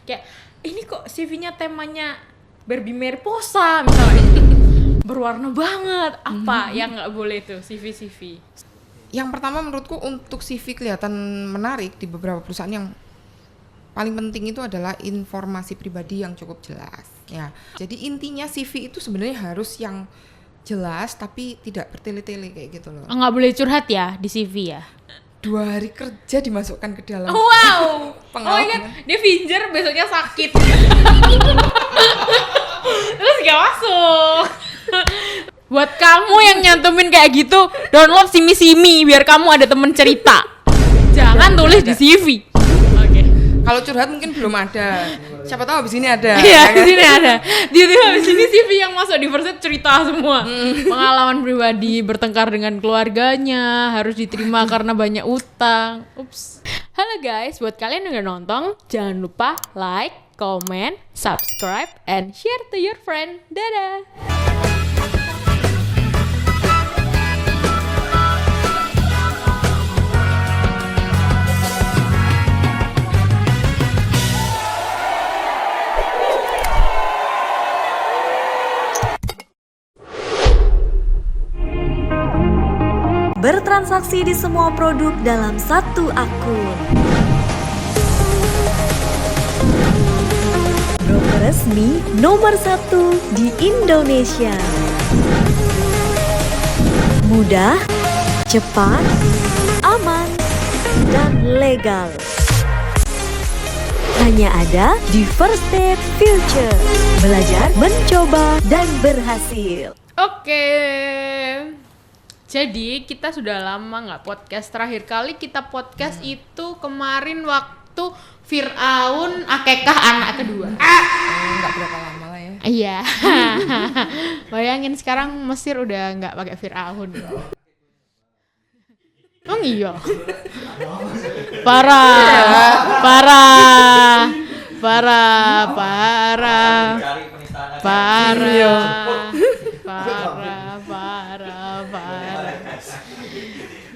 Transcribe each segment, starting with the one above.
Kayak ini kok CV-nya temanya Barbie Mariposa misalnya. Berwarna banget. Apa yang nggak boleh tuh CV? Yang pertama menurutku untuk CV kelihatan menarik di beberapa perusahaan, yang paling penting itu adalah informasi pribadi yang cukup jelas ya. Jadi intinya CV itu sebenarnya harus yang jelas tapi tidak bertele-tele kayak gitu loh. Nggak boleh curhat ya di CV ya? 2 hari kerja dimasukkan ke dalam Wow. Oh iya, pengalaman. dia finger besoknya sakit. Terus gak masuk. Buat kamu yang nyantumin kayak gitu, download Simi biar kamu ada temen cerita. Jangan tulis di CV. Oke. Kalau curhat mungkin belum ada. Siapa tahu abis ini ada. Iya, di sini ada. Dia tuh habis ini CV yang masuk di Verset cerita semua. Pengalaman pribadi, bertengkar dengan keluarganya, harus diterima karena banyak utang. Ups. Halo guys, buat kalian yang udah nonton, jangan lupa like, comment, subscribe, and share to your friend. Dadah. Bertransaksi di semua produk dalam satu akun. Broker resmi nomor 1 di Indonesia. Mudah, cepat, aman, dan legal. Hanya ada di First Step Future. Belajar, mencoba, dan berhasil. Oke. Jadi kita sudah lama nggak podcast. Terakhir kali kita podcast itu kemarin waktu Fir'aun akekah anak kedua. Nggak berapa lama lah ya. Iya. Bayangin sekarang Mesir udah nggak pakai Fir'aun. Oh iya. Parah.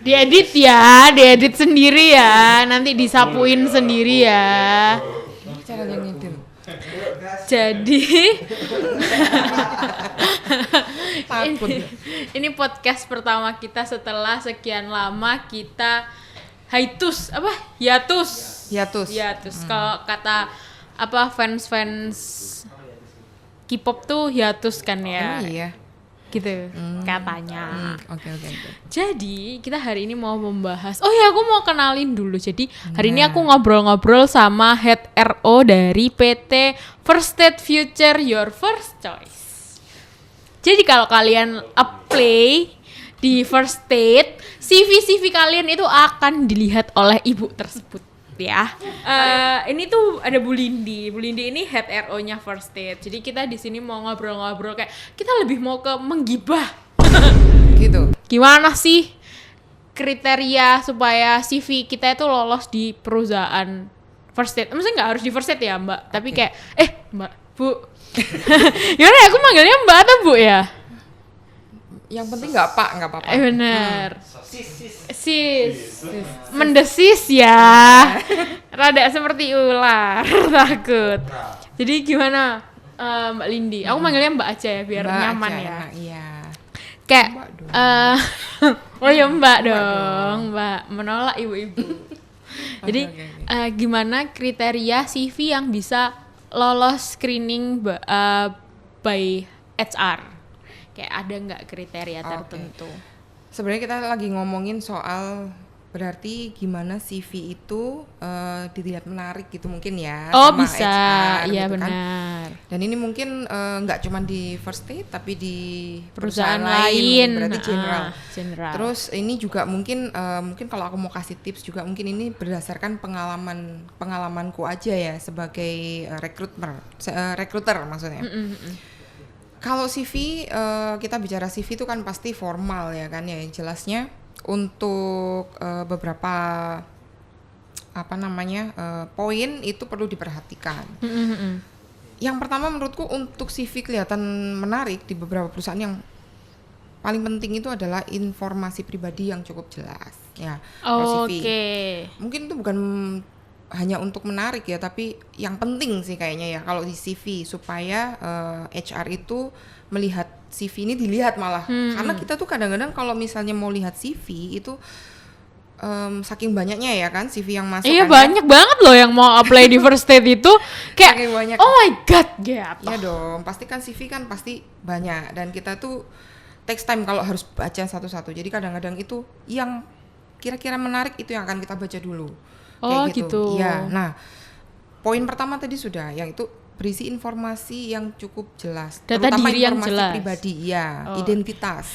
Diedit sendiri ya, nanti disapuin sendiri ya. Caranya ngedit. Jadi Takut. ini podcast pertama kita setelah sekian lama kita hiatus. Kalau kata fans K-pop tuh hiatus kan ya. Oh iya. Gitu katanya. Oke. Jadi kita hari ini mau membahas. Oh ya, aku mau kenalin dulu. Jadi hari ini aku ngobrol-ngobrol sama head RO dari PT First Step Future, your first choice. Jadi kalau kalian apply di First Step, CV kalian itu akan dilihat oleh ibu tersebut ya. Ini tuh ada Bu Lindi. Bu Lindi ini head RO-nya First Step. Jadi kita di sini mau ngobrol-ngobrol kayak kita lebih mau ke menggibah. Gitu. Gimana sih kriteria supaya CV kita itu lolos di perusahaan First Step? Maksudnya nggak harus di First Step ya Mbak, tapi kayak Mbak, Bu. Gimana ya, aku manggilnya Mbak atau Bu ya? Yang penting nggak apa-apa. Bener. Sis. Mendesis ya. Rada seperti ular, takut. Jadi gimana Mbak Lindi? Aku manggilnya Mbak aja ya biar Mbak nyaman aja, ya. Iya. Kayak Mbak dong. oh ya Mbak dong, Mbak menolak ibu-ibu. Jadi Oke. Gimana kriteria CV yang bisa lolos screening by HR? Kayak ada nggak kriteria tertentu? Sebenarnya kita lagi ngomongin soal berarti gimana CV itu dilihat menarik gitu mungkin ya. Oh sama bisa, HR, iya gitu kan. benar. Dan ini mungkin nggak cuma di First Step tapi di Perusahaan lain, lain, berarti general. general. Terus ini juga mungkin kalau aku mau kasih tips juga, mungkin ini berdasarkan pengalamanku aja ya sebagai recruiter maksudnya. Kalau CV, kita bicara CV itu kan pasti formal ya kan ya, jelasnya untuk beberapa poin itu perlu diperhatikan. Yang pertama menurutku untuk CV kelihatan menarik di beberapa perusahaan, yang paling penting itu adalah informasi pribadi yang cukup jelas ya. Kalau CV Oke. mungkin itu bukan hanya untuk menarik ya, tapi yang penting sih kayaknya ya kalau di CV supaya HR itu melihat CV ini dilihat malah. Karena kita tuh kadang-kadang kalau misalnya mau lihat CV itu saking banyaknya ya kan CV yang masuk. Iya, kan, banyak banget loh yang mau apply di First Date itu kayak saking banyak. oh my god gitu. Iya dong, pasti kan CV kan pasti banyak dan kita tuh takes time kalau harus baca satu-satu. Jadi kadang-kadang itu yang kira-kira menarik itu yang akan kita baca dulu. Oh, Kayak gitu. Iya. Nah, poin pertama tadi sudah, yang itu berisi informasi yang cukup jelas. Data terutama diri yang informasi jelas. pribadi, ya, identitas.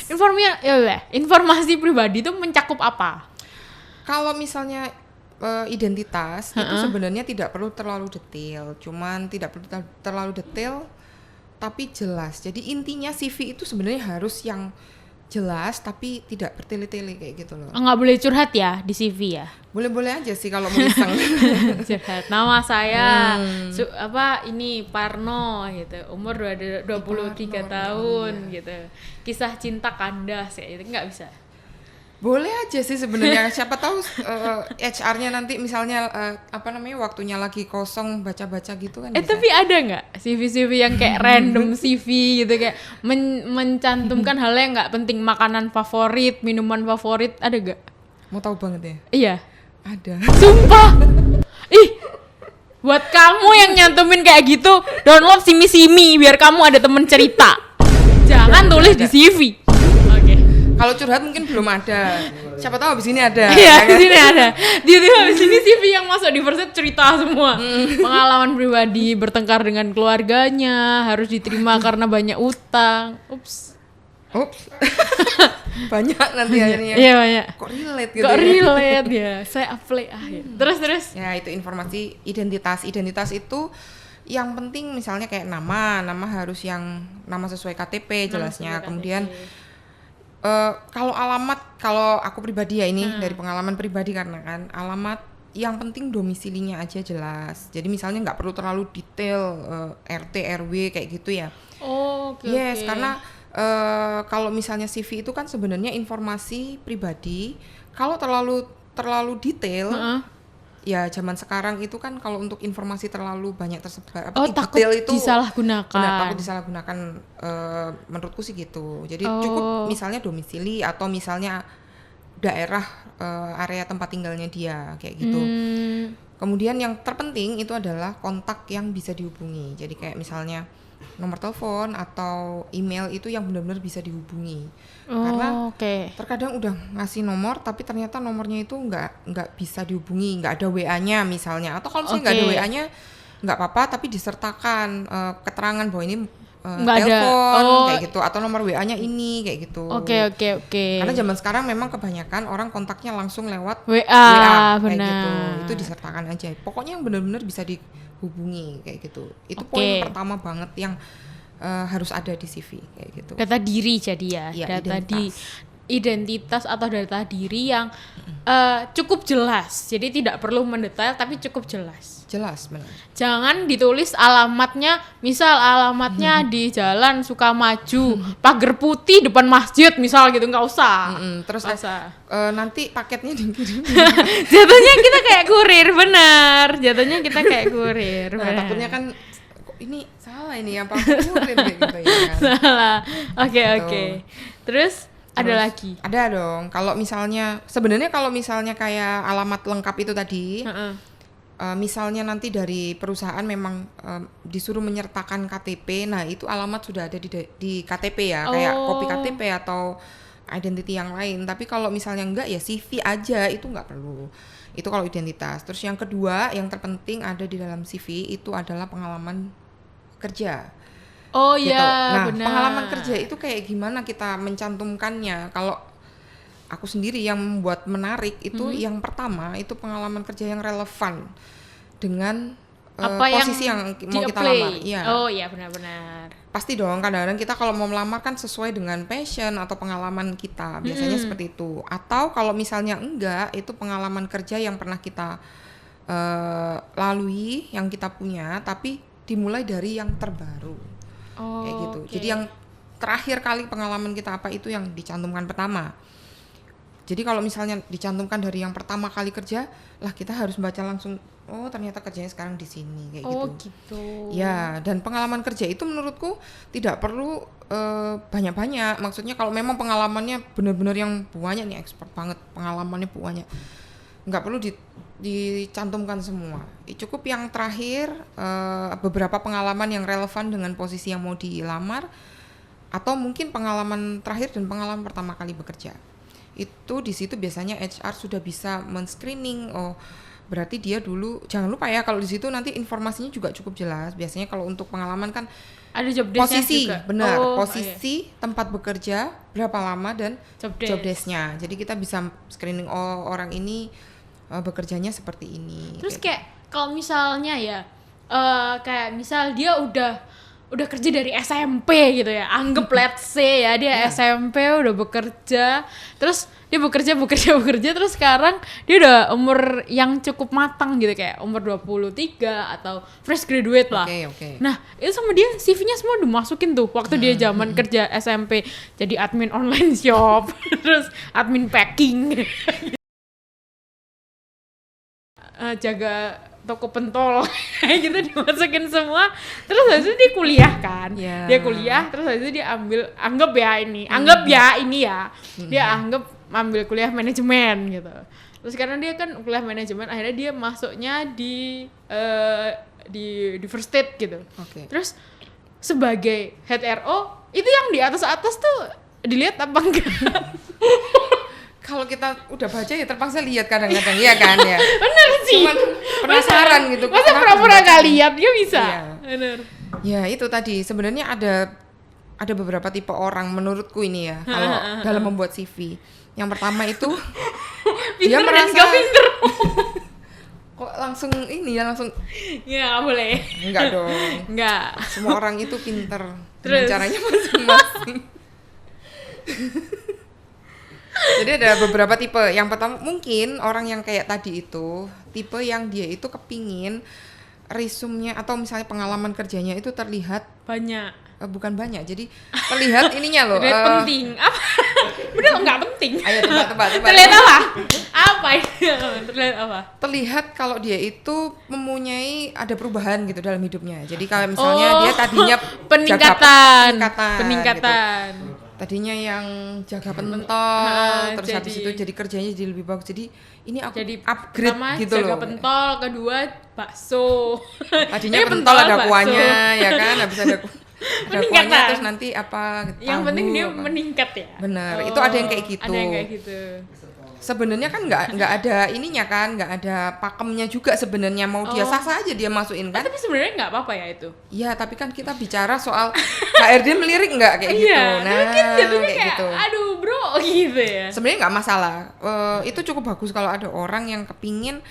Informasi pribadi itu mencakup apa? Kalau misalnya identitas itu sebenarnya tidak perlu terlalu detail, cuman tidak perlu terlalu detail tapi jelas. Jadi intinya CV itu sebenarnya harus yang jelas tapi tidak bertele-tele kayak gitu loh. Nggak boleh curhat ya di CV ya? Boleh-boleh aja sih kalau mau iseng. Curhat. Nama saya ini Parno gitu. Umur 23 tahun gitu. Kisah cinta kandas ya, itu nggak bisa. Boleh aja sih sebenarnya. Siapa tahu HR-nya nanti misalnya waktunya lagi kosong baca-baca gitu kan bisa. Tapi ada nggak CV-CV yang kayak random CV gitu kayak mencantumkan hal yang nggak penting, makanan favorit, minuman favorit, ada nggak? Mau tahu banget ya? Iya. Ada. Sumpah. Ih. Buat kamu yang nyantumin kayak gitu, download Simi biar kamu ada temen cerita. Jangan tulis di CV. Kalau curhat mungkin belum ada. Siapa tahu abis ini ada. Iya, di sini ada. Tiba-tiba abis ini CV yang masuk di First Date cerita semua. Pengalaman pribadi, bertengkar dengan keluarganya, harus diterima karena banyak utang. Ups. Banyak nanti akhirnya. Iya, banyak. Kok relate gitu? Kok relate ya? Saya apply Terus. Ya, itu informasi identitas. Identitas itu yang penting misalnya kayak nama harus yang nama sesuai KTP jelasnya. Kemudian kalau alamat, kalau aku pribadi ya ini dari pengalaman pribadi karena kan alamat yang penting domisilinya aja jelas. Jadi misalnya nggak perlu terlalu detail RT RW kayak gitu ya. Oke. Karena kalau misalnya CV itu kan sebenarnya informasi pribadi. Kalau terlalu detail, ya zaman sekarang itu kan kalau untuk informasi terlalu banyak tersebar, takut disalahgunakan. Menurutku sih gitu. Jadi cukup misalnya domisili atau misalnya daerah area tempat tinggalnya dia kayak gitu. Kemudian yang terpenting itu adalah kontak yang bisa dihubungi. Jadi kayak misalnya nomor telepon atau email itu yang benar-benar bisa dihubungi. Karena terkadang udah ngasih nomor tapi ternyata nomornya itu nggak bisa dihubungi, nggak ada WA-nya misalnya. Atau kalau misalnya nggak ada WA-nya nggak apa-apa tapi disertakan keterangan bahwa ini telepon kayak gitu atau nomor WA-nya ini kayak gitu. Oke. Karena zaman sekarang memang kebanyakan orang kontaknya langsung lewat WA kayak benar. gitu. Itu disertakan aja. Pokoknya yang benar-benar bisa dihubungi kayak gitu. Itu poin pertama banget yang harus ada di CV kayak gitu. Data diri jadi ya. Data identitas atau data diri yang cukup jelas. Jadi tidak perlu mendetail tapi cukup jelas. Jelas benar. Jangan ditulis alamatnya, misal alamatnya di Jalan Sukamaju, pagar putih depan masjid misal gitu, nggak usah. Terus nanti paketnya dikirim. Jatuhnya kita kayak kurir, benar. Jatuhnya kita kayak kurir. Nah, takutnya kan ini salah ini apa kurir gitu ya kan. Salah. Oke. Terus ada lagi? Ada dong. Kalau misalnya sebenarnya kayak alamat lengkap itu tadi, misalnya nanti dari perusahaan memang disuruh menyertakan KTP, nah itu alamat sudah ada di KTP ya, kayak kopi KTP atau identity yang lain. Tapi kalau misalnya enggak ya CV aja, itu enggak perlu. Itu kalau identitas. Terus yang kedua, yang terpenting ada di dalam CV itu adalah pengalaman kerja. Gitu. Nah, benar. pengalaman kerja itu kayak gimana kita mencantumkannya? Kalau aku sendiri yang membuat menarik itu yang pertama itu pengalaman kerja yang relevan dengan posisi yang mau kita lamar. Iya. Oh iya, benar-benar. Pasti dong, kadang-kadang kita kalau mau melamar kan sesuai dengan passion atau pengalaman kita. Biasanya seperti itu. Atau kalau misalnya enggak, itu pengalaman kerja yang pernah kita lalui, yang kita punya, tapi dimulai dari yang terbaru. Kayak gitu. Jadi yang terakhir kali pengalaman kita apa itu yang dicantumkan pertama. Jadi kalau misalnya dicantumkan dari yang pertama kali kerja, lah kita harus baca langsung, oh ternyata kerjanya sekarang di sini kayak Oh gitu. gitu. Ya, dan pengalaman kerja itu menurutku tidak perlu banyak-banyak. Maksudnya kalau memang pengalamannya benar-benar yang banyak nih, expert banget, pengalamannya banyak, nggak perlu dicantumkan semua. Cukup yang terakhir beberapa pengalaman yang relevan dengan posisi yang mau dilamar, atau mungkin pengalaman terakhir dan pengalaman pertama kali bekerja. Itu di situ biasanya HR sudah bisa men-screening. Oh, berarti dia dulu, jangan lupa ya kalau di situ nanti informasinya juga cukup jelas. Biasanya kalau untuk pengalaman kan Ada job desk-nya posisi, juga. benar, Oh, posisi, tempat bekerja, berapa lama, dan Job desk. desk-nya. Jadi kita bisa screening, oh orang ini bekerjanya seperti ini. Terus kayak kalau misalnya ya kayak misal dia udah kerja dari SMP gitu ya, anggap let's say ya dia SMP udah bekerja, terus dia bekerja terus sekarang dia udah umur yang cukup matang gitu, kayak umur 23 atau fresh graduate lah. Oke. Nah itu sama dia CV-nya semua dimasukin tuh waktu dia zaman kerja SMP, jadi admin online shop terus admin packing jaga toko pentol kayak gitu dimasukin semua. Terus habis itu dia kuliah kan, dia kuliah terus habis itu dia anggap ya ini ya dia anggap ambil kuliah manajemen gitu. Terus karena dia kan kuliah manajemen, akhirnya dia masuknya di First State gitu. Terus sebagai head RO itu yang di atas tuh dilihat apa enggak? Kalau kita udah baca ya terpaksa lihat kadang-kadang, ya kan ya. Bener sih. Cuman penasaran gitu. Masa pura-pura nggak lihat, dia bisa. Iya. Bener. Ya itu tadi sebenarnya ada beberapa tipe orang menurutku ini ya kalau dalam membuat CV. Yang pertama itu dia Pinter dan merasa nggak pinter. kok langsung ini ya langsung Ya nggak boleh. enggak dong. Nggak. Semua orang itu pinter dengan Terus? caranya masing-masing. Jadi ada beberapa tipe. Yang pertama mungkin orang yang kayak tadi itu tipe yang dia itu kepingin resume-nya atau misalnya pengalaman kerjanya itu terlihat Banyak. bukan banyak. Jadi terlihat ininya loh. Terlihat penting. Apa? Bener nggak penting. Ayo tebak. Terlihat apa? Apa ini? Terlihat apa? Terlihat kalau dia itu mempunyai ada perubahan gitu dalam hidupnya. Jadi kalau misalnya dia tadinya peningkatan. gitu. Tadinya yang jaga pentol, terus habis itu jadi kerjanya jadi lebih bagus. Jadi ini aku Jadi upgrade pertama gitu jaga loh. pentol, kedua bakso. Tadinya Ini pentol ada bakso. kuahnya ya kan, habis ada Peningkatan. kuahnya terus nanti apa Yang tahu, penting dia apa. meningkat ya. Benar, itu ada yang kayak gitu. Ada yang kayak gitu. Sebenarnya kan nggak ada ininya kan, nggak ada pakemnya juga sebenarnya, mau dia sah-sah aja dia masukin kan. Tapi sebenarnya nggak apa-apa ya itu. Iya, tapi kan kita bicara soal HRD melirik nggak kayak gitu. Iya, Nah, mungkin jatuhnya kayak gitu. aduh bro gitu ya. Sebenarnya nggak masalah. Itu cukup bagus kalau ada orang yang kepingin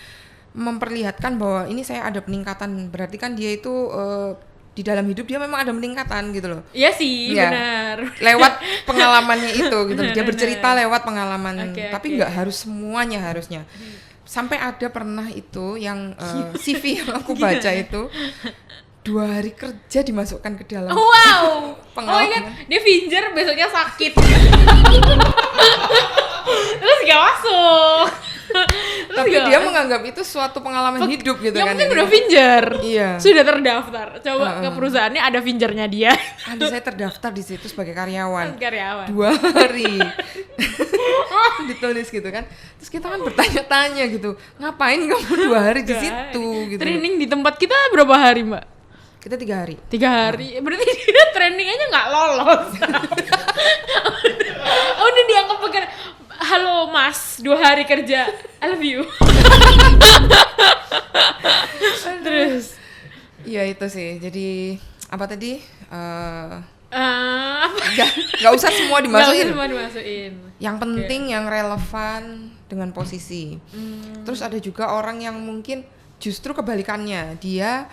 memperlihatkan bahwa ini saya ada peningkatan. Berarti kan dia itu di dalam hidup dia memang ada peningkatan gitu loh. Iya sih, Iya. benar. Lewat pengalamannya itu gitu. Dia Benar, bercerita benar. lewat pengalaman. Oke, Tapi oke. nggak harus semuanya harusnya. Sampai ada pernah itu yang CV yang aku baca itu 2 hari kerja dimasukkan ke dalam. Wow. Pengalaman. Oh my god, dia finger besoknya sakit. Terus gak masuk. Terus Tapi gak dia masuk. menganggap itu suatu pengalaman hidup gitu Yang kan. penting Jadi, udah finger. Iya. Sudah terdaftar. Coba ke perusahaannya ada fingernya dia. Ada saya terdaftar di situ sebagai karyawan. Karyawan. 2 hari. Ditulis gitu kan. Terus kita kan bertanya-tanya gitu. Ngapain kamu 2 hari di situ gitu. Training di tempat kita berapa hari, Mbak? Kita 3 hari. 3 hari. Berarti dia training aja nggak lolos. Oh, udah dianggap pekerja. Halo Mas, 2 hari kerja. I love you. Terus Iya itu sih. Jadi apa tadi? apa? Nggak usah semua Nggak dimasukin. usah semua dimasukin. Yang penting yang relevan dengan posisi. Terus ada juga orang yang mungkin justru kebalikannya. Dia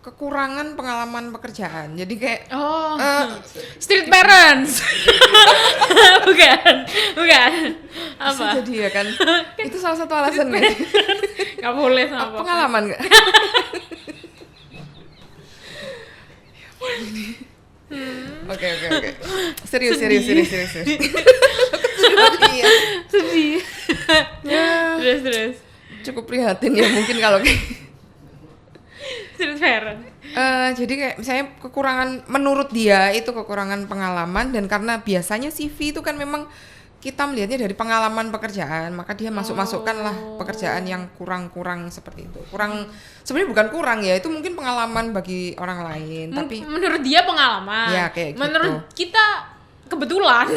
kekurangan pengalaman pekerjaan. Jadi kayak Oh, street parents. bukan. Apa? bisa jadi ya kan. Itu salah satu alasan kan. Gak boleh sama Pengalaman nggak? Oke. Serius. Iya. Sedih terus. Cukup prihatin ya mungkin kalau kayak Terus Feren. jadi kayak misalnya kekurangan menurut dia itu kekurangan pengalaman, dan karena biasanya CV itu kan memang kita melihatnya dari pengalaman pekerjaan, maka dia masukkanlah pekerjaan yang kurang seperti itu. Sebenarnya bukan kurang ya, itu mungkin pengalaman bagi orang lain, tapi Menurut dia pengalaman. Ya, kayak menurut gitu. kita kebetulan.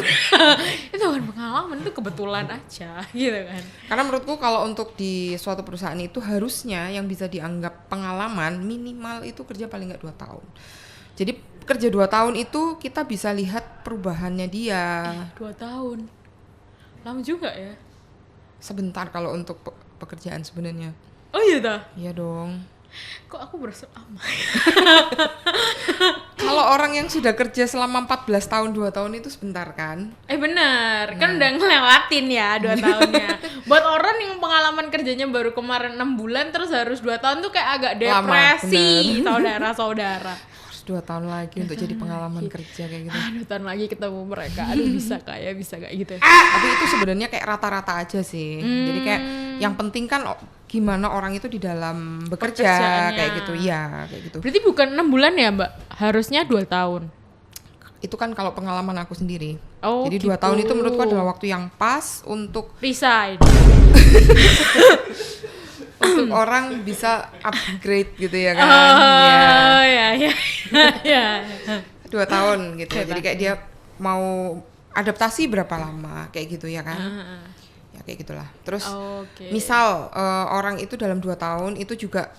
Itu bukan pengalaman, itu kebetulan aja gitu kan. karena menurutku kalau untuk di suatu perusahaan itu harusnya yang bisa dianggap pengalaman minimal itu kerja paling nggak 2 tahun. Jadi kerja 2 tahun itu kita bisa lihat perubahannya dia. 2 tahun. Lama juga ya. Sebentar kalau untuk pekerjaan sebenarnya. Oh iya dah. Iya dong. Kok aku berasa lama? Kalau orang yang sudah kerja selama 14 tahun 2 tahun itu sebentar kan? Bener, kan udah ngelewatin ya 2 tahunnya. Buat orang yang pengalaman kerjanya baru kemarin 6 bulan terus harus 2 tahun tuh kayak agak Lama, depresi, saudara-saudara. Harus 2 tahun lagi untuk jadi pengalaman kerja kayak gitu. 2 tahun lagi ketemu mereka, aduh bisa kayak gitu. Tapi itu sebenarnya kayak rata-rata aja sih. Jadi kayak yang penting kan gimana orang itu di dalam bekerja Pekerjaannya. kayak gitu. Iya, kayak gitu. Berarti bukan 6 bulan ya Mbak? Harusnya 2 tahun. Itu kan kalau pengalaman aku sendiri. Oh, Jadi gitu. 2 tahun itu menurutku adalah waktu yang pas untuk Resign. orang bisa upgrade gitu ya kan. Oh ya. 2 tahun gitu. Jadi kayak dia mau adaptasi berapa lama kayak gitu ya kan. Ya kayak gitulah. Terus Oke. misal orang itu dalam 2 tahun itu juga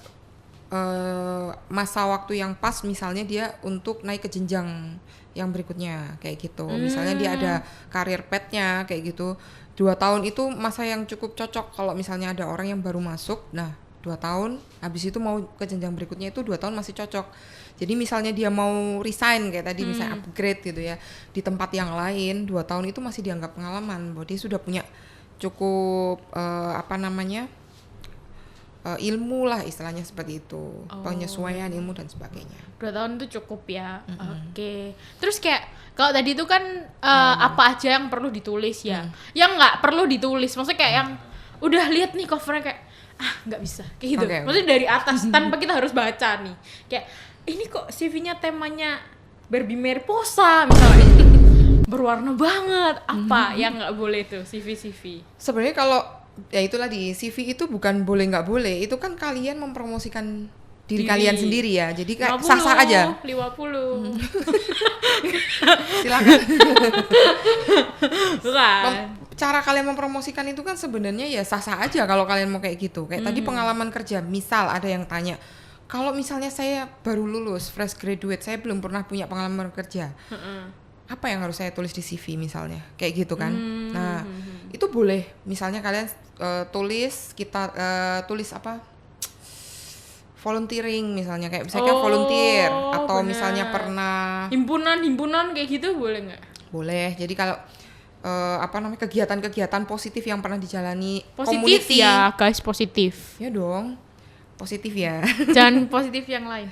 masa waktu yang pas misalnya dia untuk naik ke jenjang yang berikutnya kayak gitu. Misalnya dia ada karir path-nya kayak gitu. 2 tahun itu masa yang cukup cocok kalau misalnya ada orang yang baru masuk. Nah, 2 tahun habis itu mau ke jenjang berikutnya itu 2 tahun masih cocok. Jadi misalnya dia mau resign kayak tadi misalnya upgrade gitu ya di tempat yang lain, 2 tahun itu masih dianggap pengalaman bahwa dia sudah punya cukup ilmu lah istilahnya seperti itu. Penyesuaian ilmu dan sebagainya. 2 tahun itu cukup ya. Oke. Terus kayak kalau tadi itu kan apa aja yang perlu ditulis ya. Yang nggak perlu ditulis. Maksudnya kayak yang udah lihat nih covernya kayak nggak bisa kayak gitu. Okay. Maksudnya dari atas tanpa kita harus baca nih. Kayak ini kok CV-nya temanya Barbie Mariposa misalnya. Berwarna banget. Apa yang nggak boleh tuh CV? Sebenarnya kalau ya itulah di CV itu bukan boleh nggak boleh, itu kan kalian mempromosikan diri kalian sendiri ya, jadi kayak 50, sah-sah aja. 50. Silakan. Bukan. Cara kalian mempromosikan itu kan sebenarnya ya sah-sah aja kalau kalian mau kayak gitu. Kayak tadi pengalaman kerja, misal ada yang tanya, kalau misalnya saya baru lulus fresh graduate, saya belum pernah punya pengalaman kerja, apa yang harus saya tulis di CV misalnya, kayak gitu kan. Nah itu boleh, misalnya kalian tulis apa, volunteering misalnya, kayak misalnya volunteer atau bener. misalnya pernah himpunan kayak gitu boleh nggak? boleh. Jadi kalau kegiatan-kegiatan positif yang pernah dijalani Positif community. ya guys, positif. Ya dong, positif ya. Jangan positif yang lain.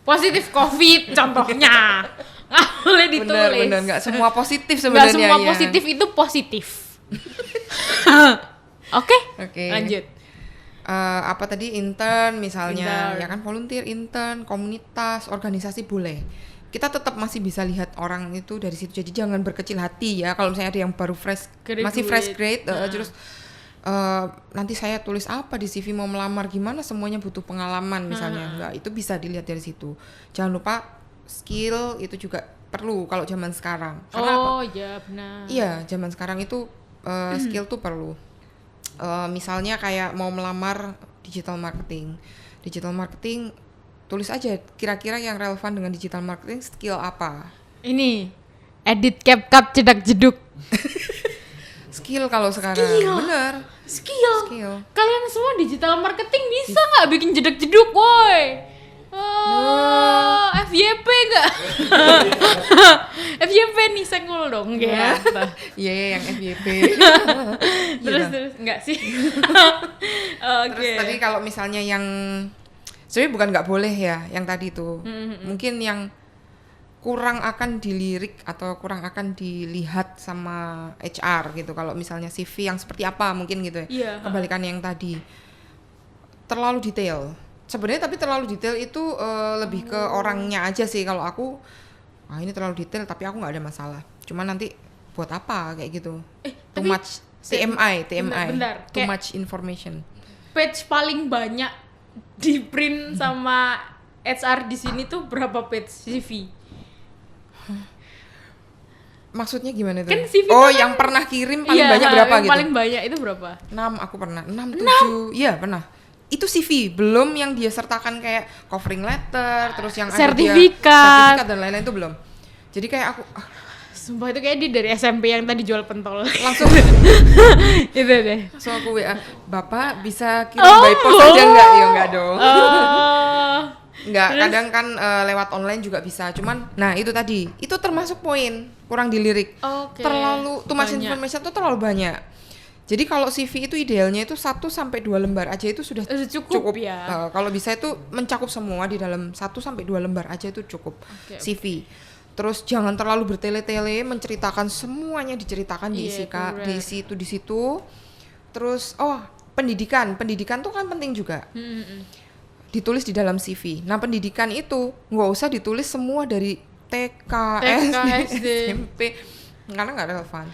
Positif COVID contohnya. Nggak boleh ditulis. Bener, nggak semua positif Nggak sebenarnya. semua ya. positif itu positif. Oke, lanjut. Apa tadi, intern misalnya, Intern. ya kan, volunteer, intern, komunitas, organisasi boleh. Kita tetap masih bisa lihat orang itu dari situ. Jadi jangan berkecil hati ya kalau misalnya ada yang baru masih fresh grade, terus nanti saya tulis apa di CV, mau melamar gimana, semuanya butuh pengalaman misalnya. Enggak, itu bisa dilihat dari situ. Jangan lupa skill itu juga perlu kalau zaman sekarang. Karena Iya benar. Iya, zaman sekarang itu skill tuh perlu. Misalnya kayak mau melamar digital marketing, tulis aja kira-kira yang relevan dengan digital marketing, skill apa. Ini edit CapCut cedak jeduk. Skill kalau sekarang. Skill. Bener. Skill. Kalian semua digital marketing bisa nggak bikin jedak jeduk, woi? FYP nggak? FYP nih, senggol dong ya. Iya, yang FYP. Terus enggak sih? Terus tadi kalau misalnya yang sebenarnya bukan nggak boleh ya, yang tadi itu mungkin yang kurang akan dilirik atau kurang akan dilihat sama HR gitu. Kalau misalnya CV yang seperti apa mungkin gitu ya. Iya. Kebalikan yang tadi. Terlalu detail. Sebenarnya tapi terlalu detail itu lebih ke orangnya aja sih. Kalau aku, ini terlalu detail tapi aku nggak ada masalah. Cuma nanti buat apa kayak gitu. Too tapi- much TMI. Bentar, Too kayak- much information. Page paling banyak di print sama HR di sini tuh berapa page CV? Maksudnya gimana tuh? Kan CV oh, tuh kan- yang pernah kirim paling Iya, banyak berapa yang gitu? paling banyak itu berapa? 6, aku pernah. 6, 7. Iya, pernah. Itu CV, belum yang dia sertakan kayak covering letter, terus yang ada dia Sertifikat. dan lain-lain itu belum. Jadi kayak aku Sumpah itu kayak di dari SMP yang tadi jual pentol. langsung Itu deh. aku WA, "Bapak bisa kirim by post aja enggak?" Ya enggak dong. Enggak, kadang kan lewat online juga bisa. Cuman nah itu tadi, itu termasuk poin kurang dilirik. Oke. Terlalu too much Banyak. information tuh terlalu banyak. Jadi kalau CV itu idealnya itu 1 sampai 2 lembar aja itu sudah Udah cukup ya. Kalau bisa itu mencakup semua di dalam 1 sampai 2 lembar aja itu cukup. Oke. CV. Terus jangan terlalu bertele-tele menceritakan semuanya diceritakan Iya, correct. diisi itu di situ. Terus pendidikan tuh kan penting juga. Ditulis di dalam CV. Nah, pendidikan itu nggak usah ditulis semua dari TK, SD, SD. SMP karena nggak relevan.